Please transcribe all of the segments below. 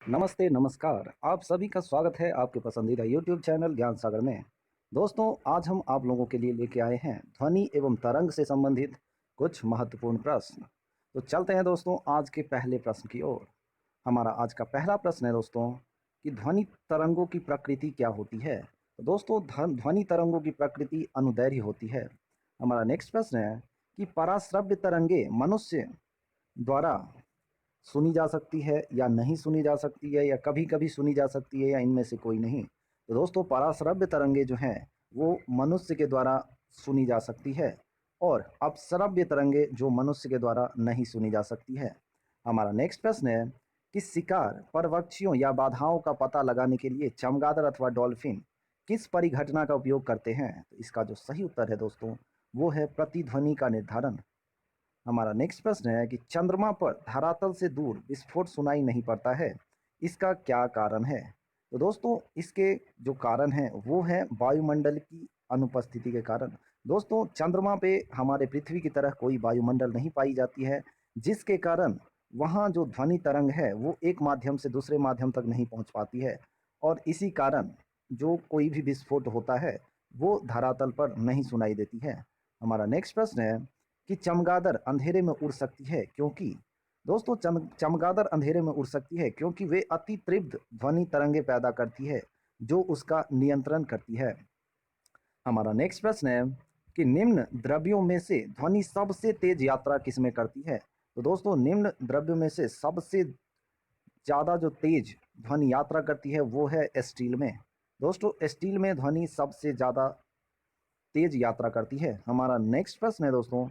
नमस्ते, नमस्कार। आप सभी का स्वागत है आपके पसंदीदा यूट्यूब चैनल ज्ञान सागर में। दोस्तों, आज हम आप लोगों के लिए लेके आए हैं ध्वनि एवं तरंग से संबंधित कुछ महत्वपूर्ण प्रश्न। तो चलते हैं दोस्तों आज के पहले प्रश्न की ओर। हमारा आज का पहला प्रश्न है दोस्तों कि ध्वनि तरंगों की प्रकृति क्या होती है? तो दोस्तों ध्वनि तरंगों की प्रकृति अनुदैर्घ्य होती है। हमारा नेक्स्ट प्रश्न है कि पराश्रव्य तरंगे मनुष्य द्वारा सुनी जा सकती है या नहीं सुनी जा सकती है या कभी-कभी सुनी जा सकती है या इनमें से कोई नहीं। तो दोस्तों पराश्रव्य तरंगे जो हैं वो मनुष्य के द्वारा सुनी जा सकती है और अपश्रव्य तरंगे जो मनुष्य के द्वारा नहीं सुनी जा सकती है। हमारा नेक्स्ट प्रश्न है कि शिकार, परवक्षियों या बाधाओं का पता लगाने के लिए चमगादड़ अथवा डॉल्फिन किस परिघटना का उपयोग करते हैं? तो इसका जो सही उत्तर है दोस्तों वो है प्रतिध्वनि का निर्धारण। हमारा नेक्स्ट प्रश्न है कि चंद्रमा पर धरातल से दूर विस्फोट सुनाई नहीं पड़ता है, इसका क्या कारण है? तो दोस्तों इसके जो कारण हैं वो है वायुमंडल की अनुपस्थिति के कारण। दोस्तों चंद्रमा पे हमारे पृथ्वी की तरह कोई वायुमंडल नहीं पाई जाती है, जिसके कारण वहाँ जो ध्वनि तरंग है वो एक माध्यम से दूसरे माध्यम तक नहीं पहुँच पाती है और इसी कारण जो कोई भी विस्फोट होता है वो धरातल पर नहीं सुनाई देती है। हमारा नेक्स्ट प्रश्न है कि चमगादड़ अंधेरे में उड़ सकती है क्योंकि दोस्तों चमगादड़ अंधेरे में उड़ सकती है क्योंकि वे अति तीव्र ध्वनि तरंगे पैदा करती है जो उसका नियंत्रण करती है। हमारा नेक्स्ट प्रश्न है कि निम्न द्रव्यों में से ध्वनि सबसे तेज यात्रा किसमें करती है? तो दोस्तों निम्न द्रव्यों में से सबसे ज़्यादा जो तेज ध्वनि यात्रा करती है वो है स्टील में। दोस्तों स्टील में ध्वनि सबसे ज़्यादा तेज यात्रा करती है। हमारा नेक्स्ट प्रश्न है दोस्तों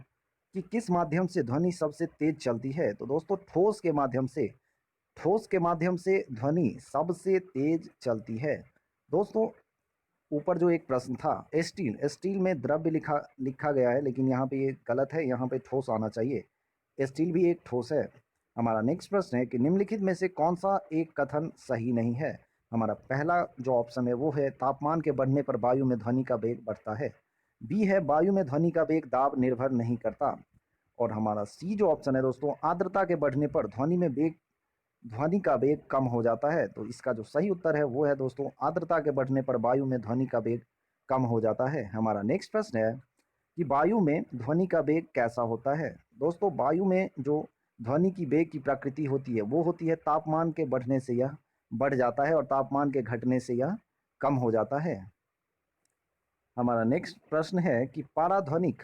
कि किस माध्यम से ध्वनि सबसे तेज चलती है? तो दोस्तों ठोस के माध्यम से। ठोस के माध्यम से ध्वनि सबसे तेज चलती है। दोस्तों ऊपर जो एक प्रश्न था स्टील, स्टील में द्रव्य लिखा लिखा गया है लेकिन यहाँ पे ये गलत है, यहाँ पे ठोस आना चाहिए। स्टील भी एक ठोस है। हमारा नेक्स्ट प्रश्न है कि निम्नलिखित में से कौन सा एक कथन सही नहीं है? हमारा पहला जो ऑप्शन है वो है तापमान के बढ़ने पर वायु में ध्वनि का वेग बढ़ता है। बी है वायु में ध्वनि का वेग दाब निर्भर नहीं करता। और हमारा सी जो ऑप्शन है दोस्तों आर्द्रता के बढ़ने पर ध्वनि का वेग कम हो जाता है। तो इसका जो सही उत्तर है वो है दोस्तों आर्द्रता के बढ़ने पर वायु में ध्वनि का वेग कम हो जाता है। हमारा नेक्स्ट प्रश्न है कि वायु में ध्वनि का वेग कैसा होता है? दोस्तों वायु में जो ध्वनि की वेग की प्रकृति होती है वो होती है तापमान के बढ़ने से यह बढ़ जाता है और तापमान के घटने से यह कम हो जाता है। हमारा नेक्स्ट प्रश्न है कि पराध्वनिक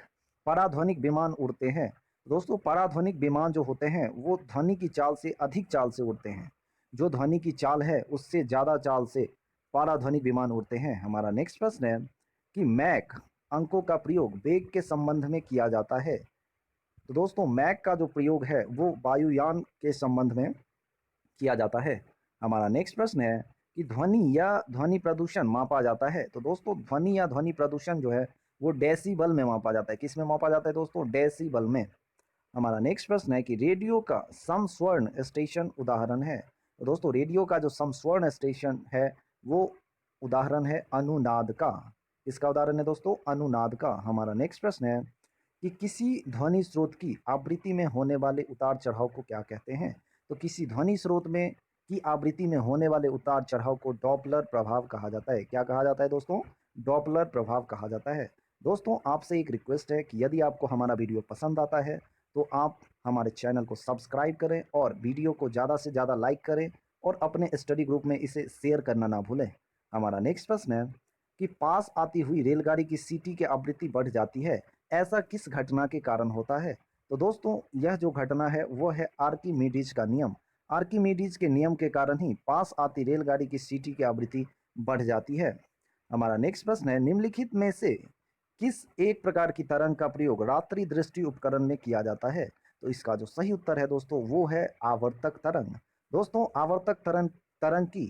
पराध्वनिक विमान उड़ते हैं। दोस्तों पराध्वनिक विमान जो होते हैं वो ध्वनि की चाल से अधिक चाल से उड़ते हैं। जो ध्वनि की चाल है उससे ज़्यादा चाल से पराध्वनिक विमान उड़ते हैं। हमारा नेक्स्ट प्रश्न है कि मैक अंकों का प्रयोग वेग के संबंध में किया जाता है। तो दोस्तों मैक का जो प्रयोग है वो वायुयान के संबंध में किया जाता है। हमारा नेक्स्ट प्रश्न है कि ध्वनि या ध्वनि प्रदूषण मापा जाता है। तो दोस्तों ध्वनि या ध्वनि प्रदूषण जो है वो डेसिबल में मापा जाता है। किस में मापा जाता है दोस्तों? डेसिबल में। हमारा नेक्स्ट प्रश्न है कि रेडियो का समस्वर्ण स्टेशन उदाहरण है। तो दोस्तों रेडियो का जो समस्वर्ण स्टेशन है वो उदाहरण है अनुनाद का। इसका उदाहरण है दोस्तों अनुनाद का। हमारा नेक्स्ट प्रश्न है कि किसी ध्वनि स्रोत की आवृत्ति में होने वाले उतार चढ़ाव को क्या कहते हैं? तो किसी ध्वनि स्रोत में की आवृत्ति में होने वाले उतार चढ़ाव को डॉपलर प्रभाव कहा जाता है। क्या कहा जाता है दोस्तों? डॉपलर प्रभाव कहा जाता है। दोस्तों आपसे एक रिक्वेस्ट है कि यदि आपको हमारा वीडियो पसंद आता है तो आप हमारे चैनल को सब्सक्राइब करें और वीडियो को ज़्यादा से ज़्यादा लाइक करें और अपने स्टडी ग्रुप में इसे शेयर करना ना भूलें। हमारा नेक्स्ट प्रश्न है कि पास आती हुई रेलगाड़ी की सीटी की आवृत्ति बढ़ जाती है, ऐसा किस घटना के कारण होता है? तो दोस्तों यह जो घटना है वो है आर्किमिडीज का नियम। आर्किमिडीज के नियम के कारण ही पास आती रेलगाड़ी की सीटी की आवृत्ति बढ़ जाती है। हमारा नेक्स्ट प्रश्न है निम्नलिखित में से किस एक प्रकार की तरंग का प्रयोग रात्रि दृष्टि उपकरण में किया जाता है? तो इसका जो सही उत्तर है दोस्तों वो है आवर्तक तरंग। दोस्तों आवर्तक तरंग तरंग की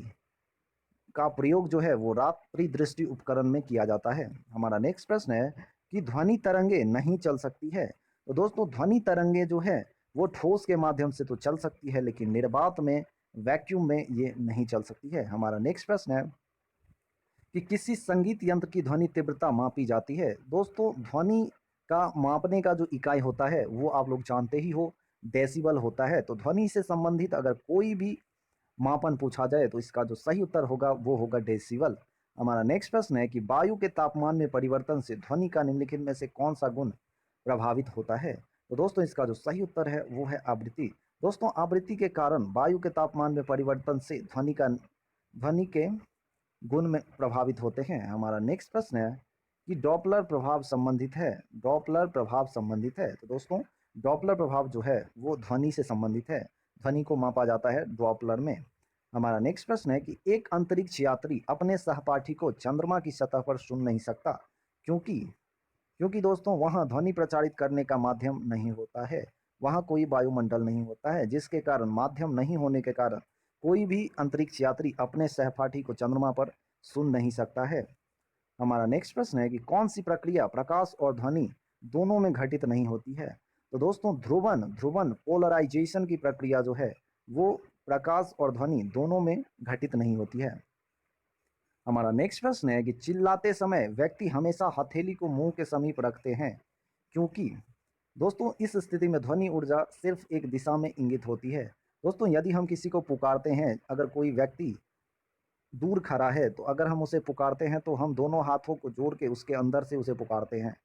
का प्रयोग जो है वो रात्रि दृष्टि उपकरण में किया जाता है। हमारा नेक्स्ट प्रश्न है कि ध्वनि तरंगे नहीं चल सकती है। तो दोस्तों ध्वनि तरंगे जो है वो ठोस के माध्यम से तो चल सकती है लेकिन निर्वात में वैक्यूम में ये नहीं चल सकती है। हमारा नेक्स्ट प्रश्न है कि किसी संगीत यंत्र की ध्वनि तीव्रता मापी जाती है। दोस्तों ध्वनि का मापने का जो इकाई होता है वो आप लोग जानते ही हो डेसिबल होता है। तो ध्वनि से संबंधित अगर कोई भी मापन पूछा जाए तो इसका जो सही उत्तर होगा वो होगा डेसिबल। हमारा नेक्स्ट प्रश्न है कि वायु के तापमान में परिवर्तन से ध्वनि का निम्नलिखित में से कौन सा गुण प्रभावित होता है? तो दोस्तों इसका जो सही उत्तर है वो है आवृत्ति। दोस्तों आवृत्ति के कारण वायु के तापमान में परिवर्तन से ध्वनि के गुण में प्रभावित होते हैं। हमारा नेक्स्ट प्रश्न है कि डॉपलर प्रभाव संबंधित है। डॉपलर प्रभाव संबंधित है। तो दोस्तों डॉपलर प्रभाव जो है वो ध्वनि से संबंधित है। ध्वनि को मापा जाता है डॉपलर में। हमारा नेक्स्ट प्रश्न है कि एक अंतरिक्ष यात्री अपने सहपाठी को चंद्रमा की सतह पर सुन नहीं सकता, क्योंकि क्योंकि दोस्तों वहां ध्वनि प्रचारित करने का माध्यम नहीं होता है। वहां कोई वायुमंडल नहीं होता है, जिसके कारण माध्यम नहीं होने के कारण कोई भी अंतरिक्ष यात्री अपने सहपाठी को चंद्रमा पर सुन नहीं सकता है। हमारा नेक्स्ट प्रश्न है कि कौन सी प्रक्रिया प्रकाश और ध्वनि दोनों में घटित नहीं होती है? तो दोस्तों ध्रुवन ध्रुवन पोलराइजेशन की प्रक्रिया जो है वो प्रकाश और ध्वनि दोनों में घटित नहीं होती है। हमारा नेक्स्ट प्रश्न है कि चिल्लाते समय व्यक्ति हमेशा हथेली को मुंह के समीप रखते हैं, क्योंकि दोस्तों इस स्थिति में ध्वनि ऊर्जा सिर्फ एक दिशा में इंगित होती है। दोस्तों यदि हम किसी को पुकारते हैं, अगर कोई व्यक्ति दूर खड़ा है तो अगर हम उसे पुकारते हैं तो हम दोनों हाथों को जोड़ के उसके अंदर से उसे पुकारते हैं,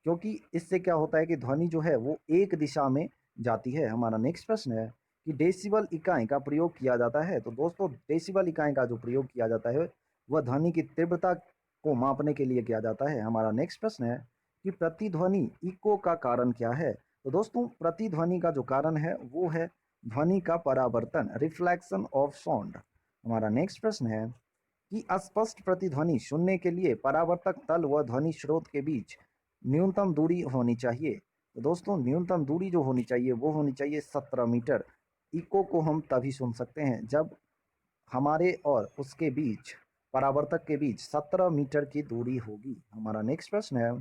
क्योंकि इससे क्या होता है कि ध्वनि जो है वो एक दिशा में जाती है। हमारा नेक्स्ट प्रश्न है कि डेसिबल इकाई का प्रयोग किया जाता है। तो दोस्तों डेसिबल इकाई का जो प्रयोग किया जाता है वह ध्वनि की तीव्रता को मापने के लिए किया जाता है। हमारा नेक्स्ट प्रश्न है कि प्रतिध्वनि इको का कारण क्या है? तो दोस्तों प्रतिध्वनि का जो कारण है वो है ध्वनि का परावर्तन, रिफ्लेक्शन ऑफ साउंड। हमारा नेक्स्ट प्रश्न है कि अस्पष्ट प्रतिध्वनि सुनने के लिए परावर्तक तल व ध्वनि स्रोत के बीच न्यूनतम दूरी होनी चाहिए। तो दोस्तों न्यूनतम दूरी जो होनी चाहिए वो होनी चाहिए 17 मीटर। इको को हम तभी सुन सकते हैं जब हमारे और उसके बीच, परावर्तक के बीच 17 मीटर की दूरी होगी। हमारा नेक्स्ट प्रश्न है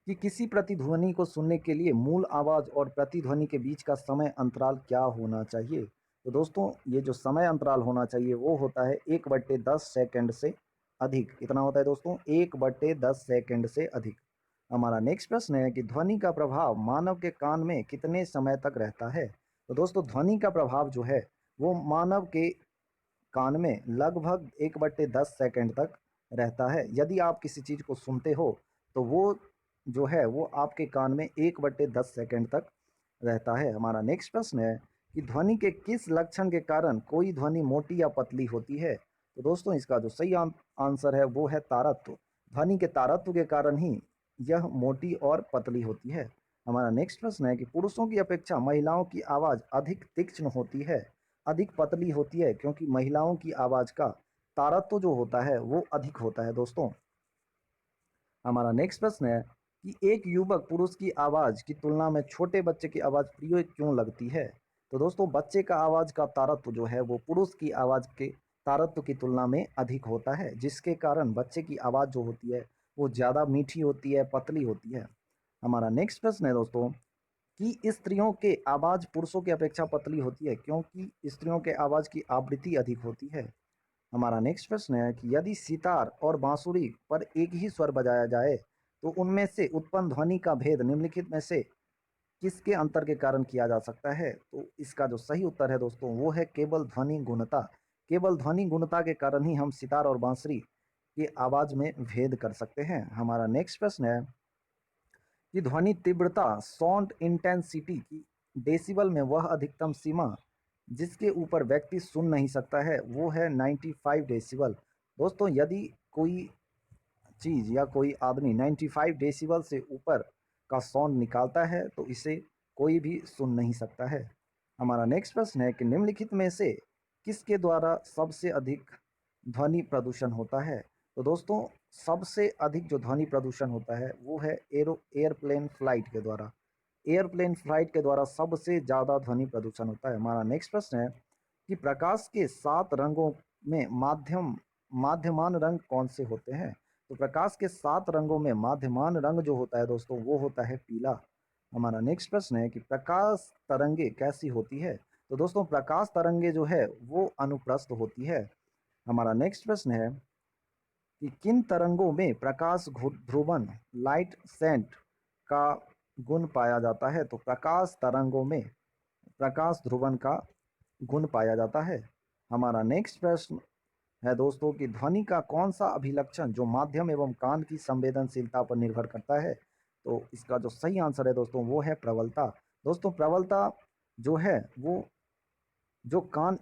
कि किसी प्रतिध्वनि को सुनने के लिए मूल आवाज और प्रतिध्वनि के बीच का समय अंतराल क्या होना चाहिए? तो दोस्तों ये जो समय अंतराल होना चाहिए वो होता है 1/10 सेकंड से अधिक। कितना होता है दोस्तों? 1/10 सेकंड से अधिक। हमारा नेक्स्ट प्रश्न है कि ध्वनि का प्रभाव मानव के कान में कितने समय तक रहता है? तो दोस्तों ध्वनि का प्रभाव जो है वो मानव के कान में लगभग 1/10 सेकंड तक रहता है। यदि आप किसी चीज़ को सुनते हो तो वो जो है वो आपके कान में 1/10 सेकंड तक रहता है। हमारा नेक्स्ट प्रश्न है कि ध्वनि के किस लक्षण के कारण कोई ध्वनि मोटी या पतली होती है? तो दोस्तों इसका जो सही आंसर है वो है तारत्व। ध्वनि के तारत्व के कारण ही यह मोटी और पतली होती है। हमारा नेक्स्ट प्रश्न है कि पुरुषों की अपेक्षा महिलाओं की आवाज़ अधिक तीक्ष्ण होती है, अधिक पतली होती है, क्योंकि महिलाओं की आवाज़ का तारत्व जो होता है वो अधिक होता है दोस्तों। हमारा नेक्स्ट प्रश्न है कि एक युवक पुरुष की आवाज़ की तुलना में छोटे बच्चे की आवाज़ प्रिय क्यों लगती है? तो दोस्तों बच्चे का आवाज़ का तारत्व जो है वो पुरुष की आवाज़ के तारत्व की तुलना में अधिक होता है, जिसके कारण बच्चे की आवाज़ जो होती है वो ज़्यादा मीठी होती है, पतली होती है। हमारा नेक्स्ट प्रश्न है दोस्तों कि स्त्रियों के आवाज़ पुरुषों की अपेक्षा पतली होती है, क्योंकि स्त्रियों के आवाज़ की आवृत्ति अधिक होती है। हमारा नेक्स्ट प्रश्न है कि यदि सितार और बांसुरी पर एक ही स्वर बजाया जाए तो उनमें से उत्पन्न ध्वनि का भेद निम्नलिखित में से किसके अंतर के कारण किया जा सकता है? तो इसका जो सही उत्तर है दोस्तों वो है केवल ध्वनि गुणता। केवल ध्वनि गुणता के कारण ही हम सितार और बांसुरी की आवाज़ में भेद कर सकते हैं। हमारा नेक्स्ट प्रश्न है कि ध्वनि तीव्रता साउंड इंटेंसिटी की डेसिबल में वह अधिकतम सीमा जिसके ऊपर व्यक्ति सुन नहीं सकता है वो है 95 डेसिबल। दोस्तों यदि कोई चीज़ या कोई आदमी 95 डेसिबल से ऊपर का साउंड निकालता है तो इसे कोई भी सुन नहीं सकता है। हमारा नेक्स्ट प्रश्न है कि निम्नलिखित में से किसके द्वारा सबसे अधिक ध्वनि प्रदूषण होता है? तो दोस्तों सबसे अधिक जो ध्वनि प्रदूषण होता है वो है एयरप्लेन फ्लाइट के द्वारा। एयरप्लेन फ्लाइट के द्वारा सबसे ज़्यादा ध्वनि प्रदूषण होता है। हमारा नेक्स्ट प्रश्न है कि प्रकाश के 7 रंगों में माध्यमान रंग कौन से होते हैं? तो प्रकाश के 7 रंगों में माध्यमान रंग जो होता है दोस्तों वो होता है पीला। हमारा नेक्स्ट प्रश्न है कि प्रकाश तरंगे कैसी होती है? तो दोस्तों प्रकाश तरंगे जो है वो अनुप्रस्थ होती है। हमारा नेक्स्ट प्रश्न है कि किन तरंगों में प्रकाश ध्रुवन लाइट सेंट का गुण पाया जाता है? तो प्रकाश तरंगों में प्रकाश ध्रुवन का गुण पाया जाता है? हमारा नेक्स्ट प्रश्न है दोस्तों कि ध्वनि का कौन सा अभिलक्षण जो माध्यम एवं कान की संवेदनशीलता पर निर्भर करता है? तो इसका जो सही आंसर है दोस्तों वो है प्रबलता। दोस्तों प्रबलता जो है वो जो कान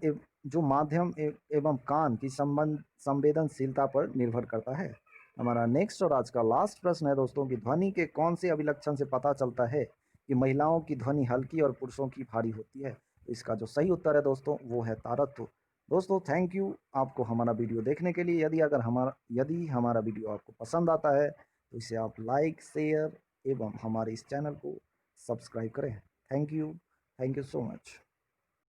जो माध्यम एवं कान की संबंध संवेदनशीलता पर निर्भर करता है। हमारा नेक्स्ट और आज का लास्ट प्रश्न है दोस्तों कि ध्वनि के कौन से अभिलक्षण से पता चलता है कि महिलाओं की ध्वनि हल्की और पुरुषों की भारी होती है? तो इसका जो सही उत्तर है दोस्तों वो है तारत्व। दोस्तों थैंक यू आपको हमारा वीडियो देखने के लिए। यदि हमारा वीडियो आपको पसंद आता है तो इसे आप लाइक शेयर एवं हमारे इस चैनल को सब्सक्राइब करें। Thank you so much.